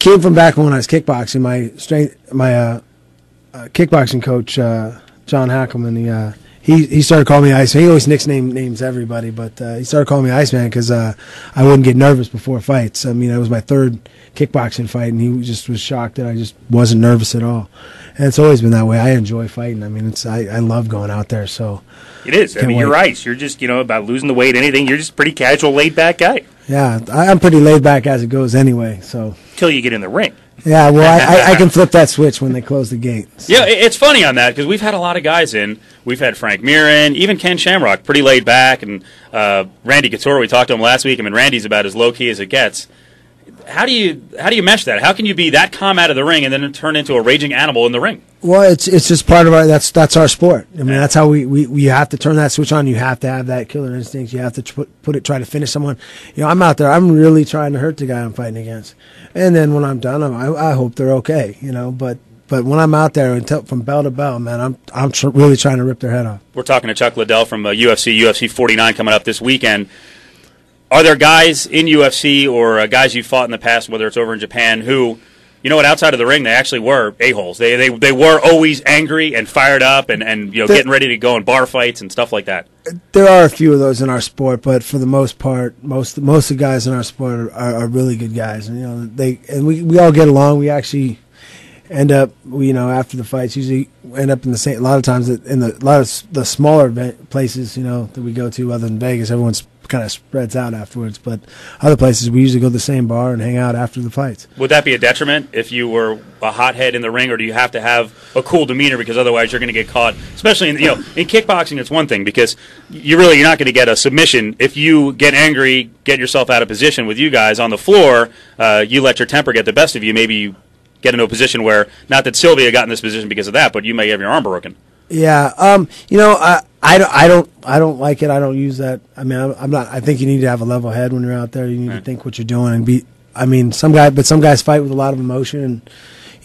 came from back when I was kickboxing. My kickboxing coach, John Hackelman, he started calling me Iceman. He always names everybody, but he started calling me Iceman because I wouldn't get nervous before fights. I mean, it was my third kickboxing fight, and he just was shocked that I just wasn't nervous at all. And it's always been that way. I enjoy fighting. I mean, I love going out there. So it is. I mean, you're right. You're just, about losing the weight, anything. You're just a pretty casual, laid-back guy. Yeah, I'm pretty laid back as it goes anyway. So till you get in the ring. Yeah, well, I can flip that switch when they close the gate. So. Yeah, it's funny on that because we've had a lot of guys in. We've had Frank Mirren, even Ken Shamrock, pretty laid back, and Randy Couture. We talked to him last week. I mean, Randy's about as low key as it gets. How do you mesh that? How can you be that calm out of the ring and then turn into a raging animal in the ring? Well, it's just part of that's our sport. I mean, that's how we have to turn that switch on. You have to have that killer instinct. You have to try to finish someone. I'm out there. I'm really trying to hurt the guy I'm fighting against. And then when I'm done, I hope they're okay. But when I'm out there from bell to bell, man, I'm really trying to rip their head off. We're talking to Chuck Liddell from UFC 49 coming up this weekend. Are there guys in UFC or guys you've fought in the past, whether it's over in Japan, who, outside of the ring, they actually were a-holes. They were always angry and fired up and getting ready to go in bar fights and stuff like that? There are a few of those in our sport, but for the most part, most of the guys in our sport are really good guys. And we all get along. We actually end up, after the fights, usually end up in the same. A lot of times, in a lot of the smaller places, that we go to, other than Vegas, everyone's kind of spreads out afterwards. But other places, we usually go to the same bar and hang out after the fights. Would that be a detriment if you were a hothead in the ring, or do you have to have a cool demeanor because otherwise you're going to get caught? Especially in kickboxing, it's one thing because you're not going to get a submission if you get angry, get yourself out of position. With you guys on the floor, you let your temper get the best of you. Maybe you get into a position where, not that Sylvia got in this position because of that, but you may have your arm broken. Yeah, I don't like it. I don't use that. I mean, I'm not. I think you need to have a level head when you're out there. You need to think what you're doing and be. I mean, some guys fight with a lot of emotion,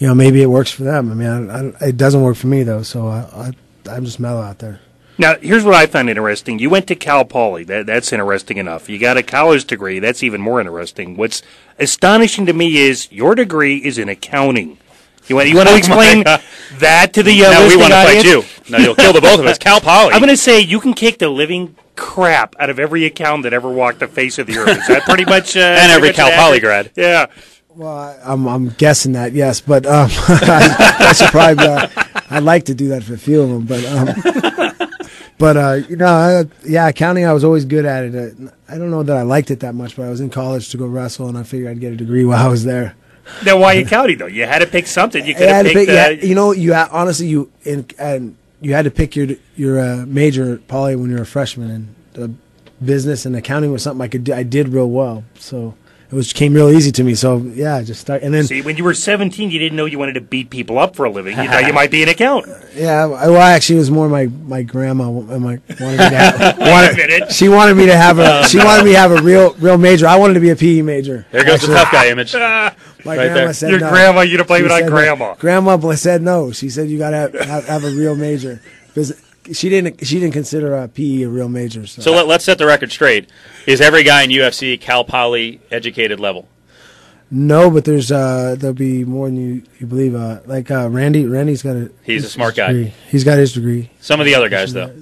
and maybe it works for them. I mean, it doesn't work for me though. So I'm just mellow out there. Now, here's what I find interesting. You went to Cal Poly. That's interesting enough. You got a college degree. That's even more interesting. What's astonishing to me is your degree is in accounting. You want to explain that to the no, we want to audience? fight you. No, you'll kill the both of us. Cal Poly. I'm going to say you can kick the living crap out of every accountant that ever walked the face of the earth. Is that pretty much? And every Cal Poly grad. Yeah. Well, I'm guessing that, yes, but I should probably. I'd like to do that for a few of them, but accounting. I was always good at it. I don't know that I liked it that much, but I was in college to go wrestle, and I figured I'd get a degree while I was there. Now, why accounting though? You had to pick something. You could have picked. You had to pick your major at Poly when you were a freshman, and business and accounting was something I did real well. So it came real easy to me. So yeah, I just started. And then, see, when you were 17, you didn't know you wanted to beat people up for a living. You thought you might be an accountant. Yeah, well, actually, it was more my grandma wanted me to have. She wanted me to have a real major. I wanted to be a PE major. There goes the tough guy image. My grandma said your no. Grandma, you'd have blamed it on grandma. Grandma said no. She said you got to have a real major because she didn't consider PE a real major. So let's set the record straight. Is every guy in UFC Cal Poly educated level? No, but there'll be more than you believe. Randy. Randy's got He's a smart guy. Degree. He's got his degree. Some of the other guys though.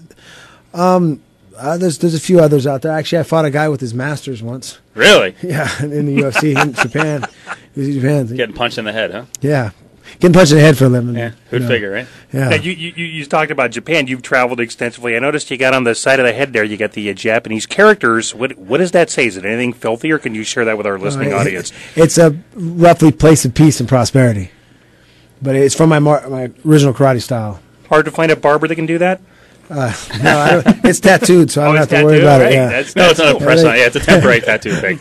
There's a few others out there. Actually, I fought a guy with his master's once. Really? Yeah, in the UFC in Japan. He was in Japan. Getting punched in the head, huh? Yeah. Getting punched in the head for a living. Yeah, who'd figure, right? Yeah. Now, you talked about Japan. You've traveled extensively. I noticed you got on the side of the head there, you got the Japanese characters. What does that say? Is it anything filthy, or can you share that with our listening audience? It's a roughly place of peace and prosperity. But it's from my original karate style. Hard to find a barber that can do that? No, it's tattooed, so I don't have to worry about it. Yeah. It's not a press on. Yeah, it's a temporary tattoo, Pig.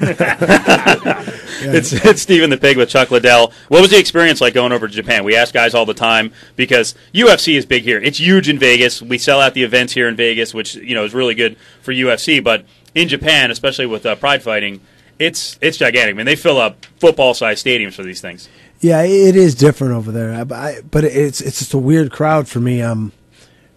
It's Stephen the Pig with Chuck Liddell. What was the experience like going over to Japan? We ask guys all the time because UFC is big here. It's huge in Vegas. We sell out the events here in Vegas, which is really good for UFC. But in Japan, especially with Pride Fighting, it's gigantic. I mean, they fill up football-sized stadiums for these things. Yeah, it is different over there. But it's just a weird crowd for me.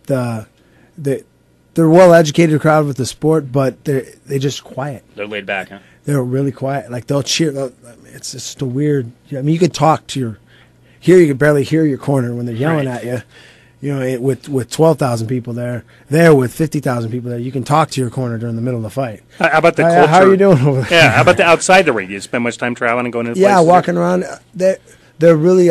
They're well educated crowd with the sport, but they just quiet. They're laid back, huh? they're really quiet. Like they'll cheer. It's just a weird. I mean, you can talk to your. Here you can barely hear your corner when they're yelling at you. You know, with 12,000 people there with 50,000 people there, you can talk to your corner during the middle of the fight. How about the culture? How are you doing over there? Yeah, how about the outside the ring? Do you spend much time traveling and going to Yeah, places? walking around. They're really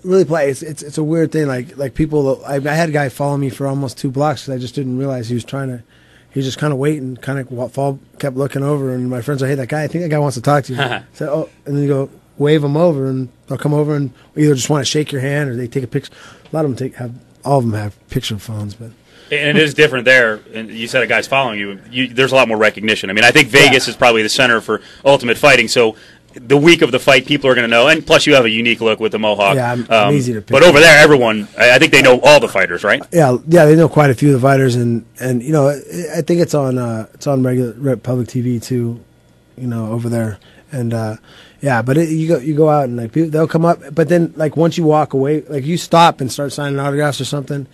really play. It's a weird thing. Like people, I had a guy follow me for almost 2 blocks because I just didn't realize he was just kind of waiting, kind of kept looking over, and my friends are, hey, that guy, I think that guy wants to talk to you. So, oh, and then you go wave them over, and they'll come over and either just want to shake your hand or they take a picture. A lot of them all of them have picture phones, but. And it is different there. And you said a guy's following you. There's a lot more recognition. I mean, I think Vegas is probably the center for Ultimate Fighting. So the week of the fight, people are going to know. And plus, you have a unique look with the mohawk. Yeah, I'm easy to pick. But over there, everyone, I think they know all the fighters, right? Yeah, they know quite a few of the fighters, and you know, I think it's on regular public TV too, you know, over there, and yeah, but you go out and like people, they'll come up, but then like once you walk away, like you stop and start signing autographs or something,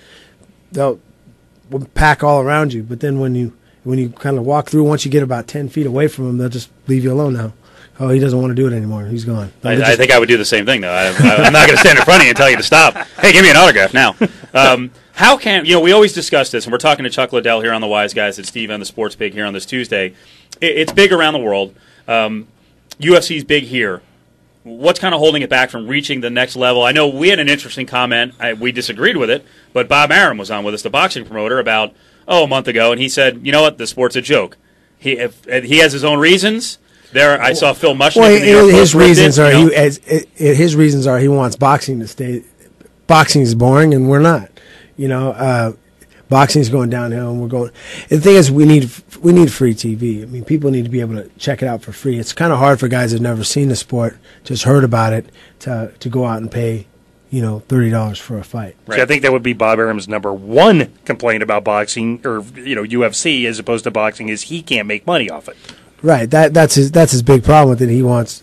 they'll pack all around you. But then when you kind of walk through, once you get about 10 feet away from them, they'll just leave you alone now. Oh, he doesn't want to do it anymore. He's gone. I think I would do the same thing, though. I'm not going to stand in front of you and tell you to stop. Hey, give me an autograph now. How can, we always discuss this, and we're talking to Chuck Liddell here on The Wise Guys at Steve and the Sports Pig here on this Tuesday. It's big around the world. UFC's big here. What's kind of holding it back from reaching the next level? I know we had an interesting comment. We disagreed with it, but Bob Arum was on with us, the boxing promoter, about a month ago, and he said, you know what, the sport's a joke. He has his own reasons. There, I saw Phil Mushnick. Well, his reasons are he wants boxing to stay. Boxing is boring, and we're not. Boxing is going downhill, and we're going. The thing is, we need free TV. I mean, people need to be able to check it out for free. It's kind of hard for guys that've never seen the sport, just heard about it, to go out and pay, $30 for a fight. Right. See, I think that would be Bob Arum's number one complaint about boxing or UFC as opposed to boxing is he can't make money off it. Right. That's his big problem with it. He wants,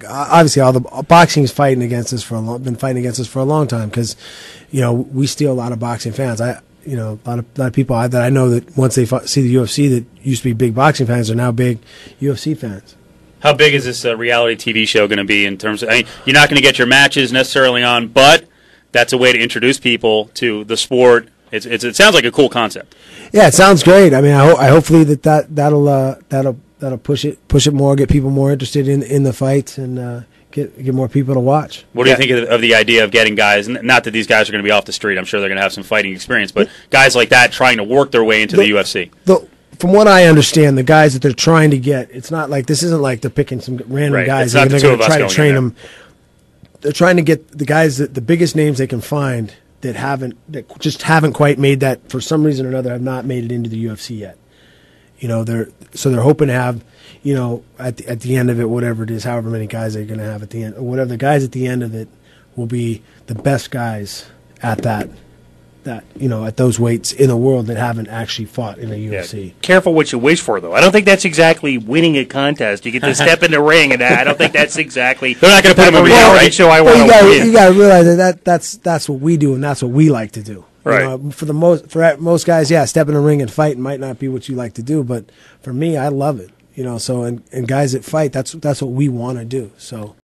obviously all the boxing's fighting against us been fighting against us for a long time because, we steal a lot of boxing fans. A lot of people that I know that once they see the UFC that used to be big boxing fans are now big UFC fans. How big is this reality TV show going to be in terms of? You're not going to get your matches necessarily on, but that's a way to introduce people to the sport. It sounds like a cool concept. Yeah, it sounds great. I mean, hopefully that'll push it more, get people more interested in the fights, and get more people to watch. What do you think of the idea of getting guys? Not that these guys are going to be off the street. I'm sure they're going to have some fighting experience, but guys like that trying to work their way into the UFC. From what I understand, the guys that they're trying to get, it's not like this isn't like they're picking some random guys and they're going to try to train them. They're trying to get the guys the biggest names they can find that just haven't quite made that for some reason or another have not made it into the UFC yet. They're hoping to have, at the end of it, whatever it is, however many guys they're going to have at the end, or whatever the guys at the end of it will be the best guys at that at those weights in the world that haven't actually fought in a UFC. Yeah. Careful what you wish for, though. I don't think that's exactly winning a contest. You get to step in the ring, and I don't think that's exactly. They're not going to put him over here, right? So I want to win. You got to realize that's what we do, and that's what we like to do. Right. For most guys, step in the ring and fight might not be what you like to do, but for me, I love it. So and guys that fight, that's what we want to do. So.